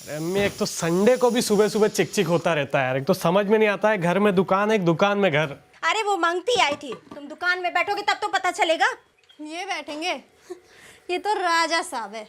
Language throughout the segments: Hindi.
अरे अम्मी, एक तो संडे को भी सुबह सुबह चिक चिक होता रहता है यार। एक तो समझ में नहीं आता है, घर में दुकान, एक दुकान में घर। अरे वो मांगती आई थी, तुम दुकान में बैठोगे तब तो पता चलेगा। ये बैठेंगे। ये तो राजा साहब है।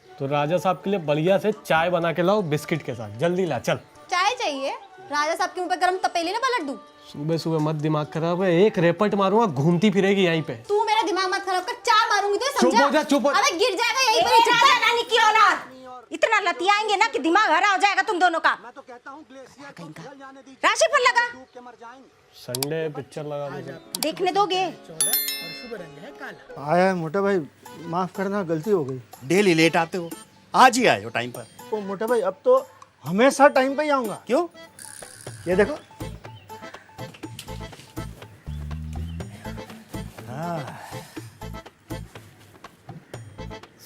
तो राजा साहब के लिए बढ़िया से चाय बना के लाओ बिस्किट के साथ, जल्दी ला चल। चाय चाहिए? राजा साहब के मुंह पे गरम तपेली ना पलट दूं? सुबह सुबह मत दिमाग खराब है, एक रेपट मारूंगा, घूमती फिरेगी यहीं पे। तू मेरा दिमाग मत खराब कर, चार मारूंगी तो समझा? चुप हो जा, चुप हो। अबे गिर जाएगा यहीं ए, पर। राजा रानी की औलाद, इतना लतियाएंगे ना कि दिमाग हरा हो जाएगा तुम दोनों का। मैं तो कहता हूँ ग्लेशियर को पिघल जाने दीजिए, राशि पर लगा, डूब के मर जाएंगे। संडे पिक्चर लगा दो। देखने दोगे? आया मोटा भाई, माफ करना, गलती हो गई। डेली लेट आते हो, आज ही आए हो टाइम पर। ओ मोटा भाई, अब तो हमेशा टाइम पे ही आऊंगा। क्यों? ये देखो।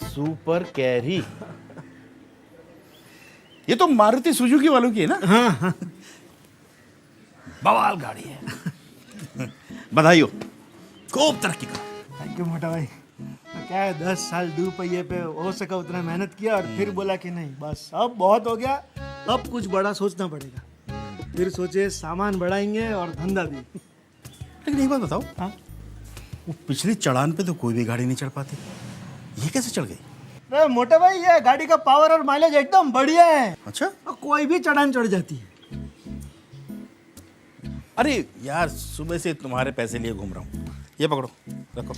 सुपर कैरी, ये तो मारुति सुजुकी वालों की है ना? हाँ। बवाल गाड़ी है। बधाई हो, खूब तरक्की करो। थैंक यू मोटा भाई। तो क्या है, 10 साल दो पहिए पे हो सका उतना मेहनत किया और फिर बोला कि नहीं बस अब बहुत हो गया, अब कुछ बड़ा सोचना पड़ेगा। फिर सोचे सामान बढ़ाएंगे और धंधा भी। लेकिन एक बात बताओ, हाँ? वो पिछली चढ़ान पे तो कोई भी गाड़ी नहीं चढ़ पाती, ये कैसे चढ़ गई? अरे मोटा भाई, ये गाड़ी का पावर और माइलेज एकदम बढ़िया है। अच्छा। और कोई भी चढ़ान चढ़ जाती है। अरे यार, सुबह से तुम्हारे पैसे लिए घूम रहा हूँ। ये पकड़ो, रखो,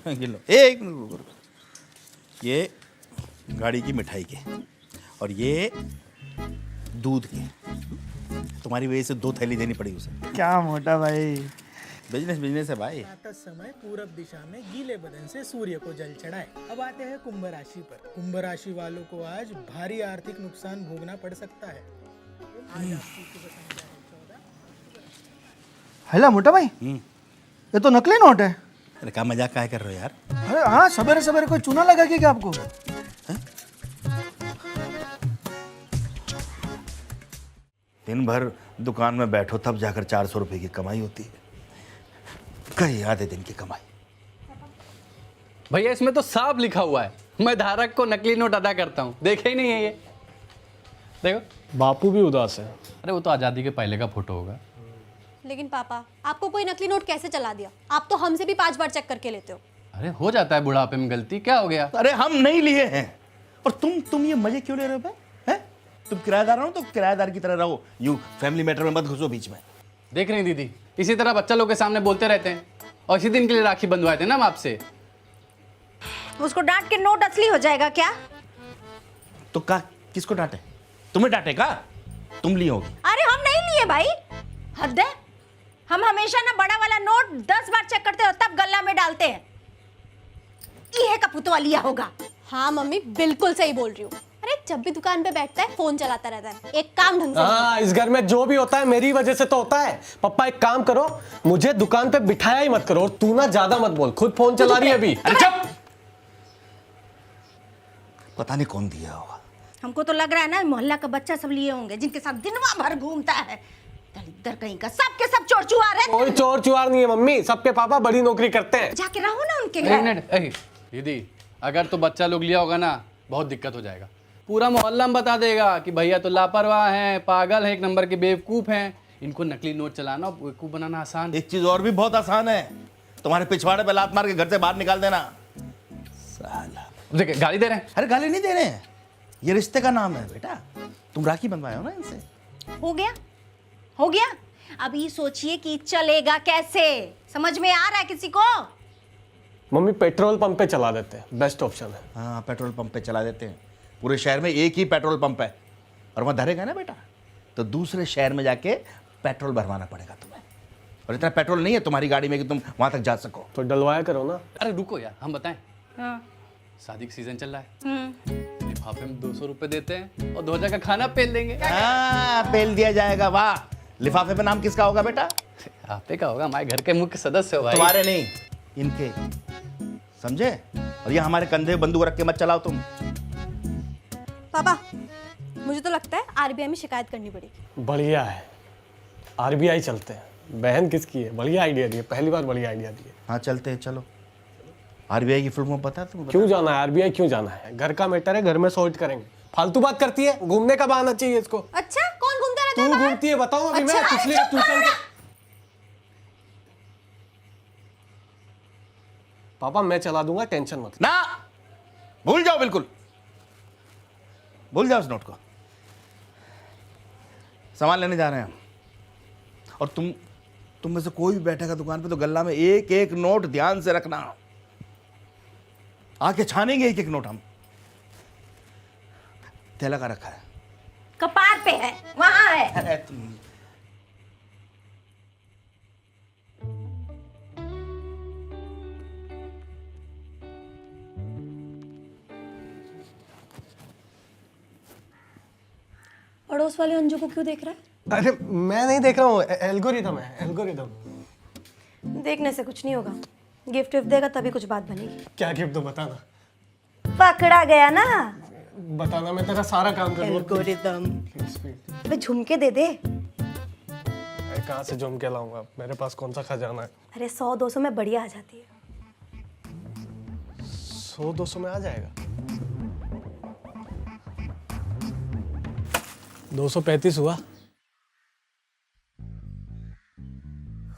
गिन लो। एक मिनट रुको, रुको। ये गाड़ी की मिठाई के और ये दूध के। तुम्हारी वजह से 2 थैली देनी पड़ी उसे। क्या मोटा भाई, बिजनेस है भाई। प्रातः समय पूरब दिशा में गीले बदन से सूर्य को जल चढ़ाए। अब आते हैं कुंभ राशि पर। कुंभ राशि वालों को आज भारी आर्थिक नुकसान भोगना पड़ सकता है। हेला मोटा भाई, ये तो नकली नोट है। अरे क्या मजाक काहे कर रहे हो यार? अरे हाँ, सवेरे सवेरे कोई चूना लगा के क्या आपको? दिन भर दुकान में बैठो तब जाकर 400 रुपए की कमाई होती है। कहीं आधे दिन की कमाई। भैया इसमें तो साफ लिखा हुआ है, मैं धारक को नकली नोट अदा करता हूँ। देखे ही नहीं है ये, देखो। बापू भी उदास है। अरे वो तो आज़ादी के पहले का फोटो होगा। लेकिन पापा, आपको कोई नकली नोट कैसे चला दिया? आप तो हमसे भी 5 बार चेक करके लेते हो। अरे हो जाता है बुढ़ापे में गलती, क्या हो गया? अरे हम नहीं लिए हैं। और तुम ये मजे क्यों ले रहे हो बे? हैं? तुम किराएदार हो तो किराएदार की तरह रहो, यू फैमिली मैटर में मत घुसो बीच में। देख रही दीदी, इसी तरह बच्चा लोग के सामने बोलते रहते हैं। और इसी दिन के लिए राखी बंधवाए थे ना हम आपसे। उसको डांट के नोट असली हो जाएगा क्या? तो का किसको डांटे? तुम्हें डांटे का? तुम लिए होगी। अरे हम नहीं लिए भाई, हद है। हम हमेशा ना बड़ा वाला नोट 10 बार चेक करते हो तब गल्ला में डालते हैं। ये कपूतवा लिया होगा। हाँ मम्मी, बिल्कुल सही बोल रही हूँ। अरे जब भी दुकान पे बैठता है फोन चलाता रहता है, एक काम ढंग से नहीं। हाँ, इस घर में जो भी होता है मेरी वजह से तो होता है। पप्पा एक काम करो, मुझे दुकान पे बिठाया ही मत करो। और तू ना ज्यादा मत बोल, खुद फोन चला रही है अभी। अरे चुप! पता नहीं कौन दिया होगा। हमको तो लग रहा है ना मोहल्ला का बच्चा सब लिए होंगे, जिनके साथ दिनवा भर घूमता है। दलिद्र कहीं का, सबके सब चोर चुहार है। कोई चोर चुहार नहीं है मम्मी, सबके पापा बड़ी नौकरी करते हैं। जाके रहो ना उनके एक घर। मिनट, दीदी अगर तो बच्चा लोग लिया होगा ना, बहुत दिक्कत हो जाएगा। पूरा मोहल्ला में बता देगा कि भैया तो लापरवाह हैं, पागल हैं, एक नंबर के बेवकूफ़ हैं। इनको नकली नोट चलाना और बेवकूफ़ बनाना आसान। एक चीज और भी बहुत आसान है, तुम्हारे पिछवाड़े पे लात मार के घर से बाहर निकाल देना। साला। देखिए गाली दे रहे हैं। अरे गाली नहीं दे रहे हैं, ये रिश्ते का नाम है बेटा। तुम राखी बंधवाए हो ना इनसे। हो गया, हो गया। अब ये सोचिए कि चलेगा कैसे। समझ में आ रहा है किसी को? मम्मी पेट्रोल पंप पे चला देते हैं, बेस्ट ऑप्शन है। हाँ, पेट्रोल पंप पे चला देते हैं। पूरे शहर में एक ही पेट्रोल पंप है, और वहाँ धरेगा ना बेटा तो दूसरे शहर में जाके पेट्रोल भरवाना पड़ेगा तुम्हें। और इतना पेट्रोल नहीं है तुम्हारी गाड़ी में कि तुम वहाँ तक जा सको। तो डलवाया करो ना। अरे रुको यार, हम बताएं। हाँ। शादी का सीजन चल रहा है, लिफाफे में 200 रुपए देते हैं और 2000 का खाना पेल देंगे। हाँ, पेल दिया जाएगा। वाह, लिफाफे पे नाम किसका होगा बेटा? आपे का होगा, हमारे घर के मुख्य सदस्य हो भाई। तुम्हारे नहीं, इनके, समझे? और ये हमारे कंधे बंदूक रख के मत चलाओ तुम। पापा, मुझे तो लगता है आरबीआई में शिकायत करनी पड़ेगी। बढ़िया है, आरबीआई चलते हैं। बहन किसकी है? बढ़िया आइडिया दिए, पहली बार बढ़िया आइडिया दिए। हाँ चलते हैं, चलो। आरबीआई की फिल्मों पता है तुमको? क्यों जाना है आरबीआई, क्यों जाना है? घर का मैटर है, घर में सॉर्ट करेंगे। फालतू बात करती है, घूमने का बहाना चाहिए इसको। अच्छा कौन घूमता रहता तू है बाहर? घूमती है, बताऊं अभी अच्छा, मैं पिछले अरे चुप ट्यूशन करो ना। पापा मैं चला दूंगा, टेंशन मत। ना, भूल जाओ, बिल्कुल भूल जाओ उस नोट को। सामान लेने जा रहे हैं हम, और तुम में से कोई भी बैठेगा दुकान पे तो गल्ला में एक एक नोट ध्यान से रखना। आके छानेंगे एक एक नोट हम। थैला का रखा है? कपार पे है, वहां है। अरे तुम पड़ोस वाले अंजू को क्यों देख रहा है? अरे मैं नहीं देख रहा हूँ, एल्गोरिदम है, एल्गोरिदम। देखने से कुछ नहीं होगा, गिफ्ट विफ्ट देगा तभी कुछ बात बनेगी। क्या गिफ्ट दो, बताना। पकड़ा गया ना। बताना, मैं तेरा सारा काम करूँगा। एल्गोरिदम। Please please. अबे झुमके दे दे। मैं कहाँ से झुमके लाऊंगा, मेरे पास कौन सा खजाना है। अरे 100-200 में बढ़िया आ जाती है। 100-200 में आ जाएगा। 235 हुआ।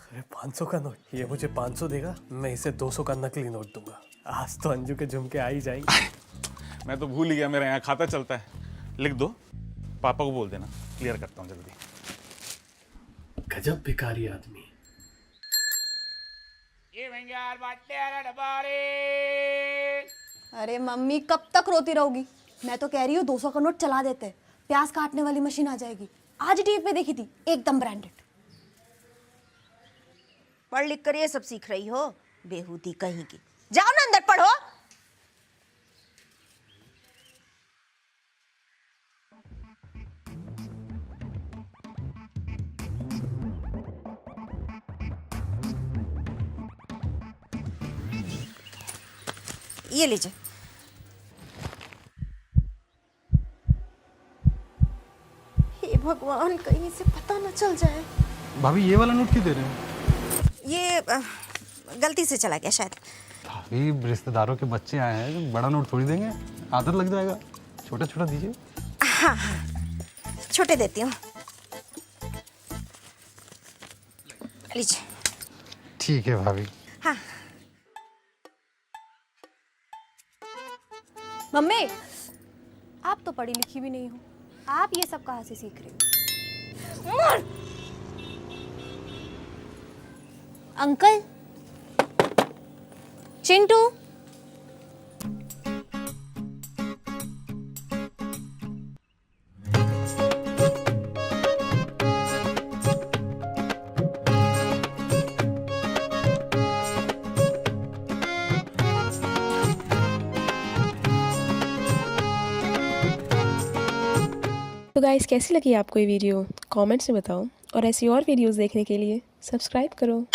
अरे 500 का नोट, ये मुझे 500 देगा, मैं इसे 200 का नकली नोट दूंगा। आज तो अंजू के झुमके आ ही जाएंगे। मैं तो भूल ही गया, मेरे यहाँ खाता चलता है। लिख दो, पापा को बोल देना, क्लियर करता हूँ जल्दी। गजब भिखारी आदमी। अरे मम्मी कब तक रोती रहोगी? मैं तो कह रही हूँ 200 का नोट चला देते, प्याज काटने वाली मशीन आ जाएगी। आज टीवी पे देखी थी, एकदम ब्रांडेड। पढ़ लिख कर ये सब सीख रही हो, बेहूदी कहीं की। जाओ ना अंदर पढ़ो। ये लीजिए। हे भगवान, कहीं से पता न चल जाए। भाभी ये वाला नोट क्यों दे रहे हो? ये गलती से चला गया शायद। भाभी रिश्तेदारों के बच्चे आए हैं, बड़ा नोट थोड़ी देंगे, आदत लग जाएगा। छोटा छोटा दीजिए। हाँ हाँ, छोटे देती हूँ, लीजिए। ठीक है भाभी। हाँ। मम्मी आप तो पढ़ी लिखी भी नहीं हो, आप ये सब कहाँ से सीख रहे हो? अंकल, चिंटू, तो गाइस कैसी लगी आपको ये वीडियो कमेंट्स में बताओ, और ऐसी और वीडियोस देखने के लिए सब्सक्राइब करो।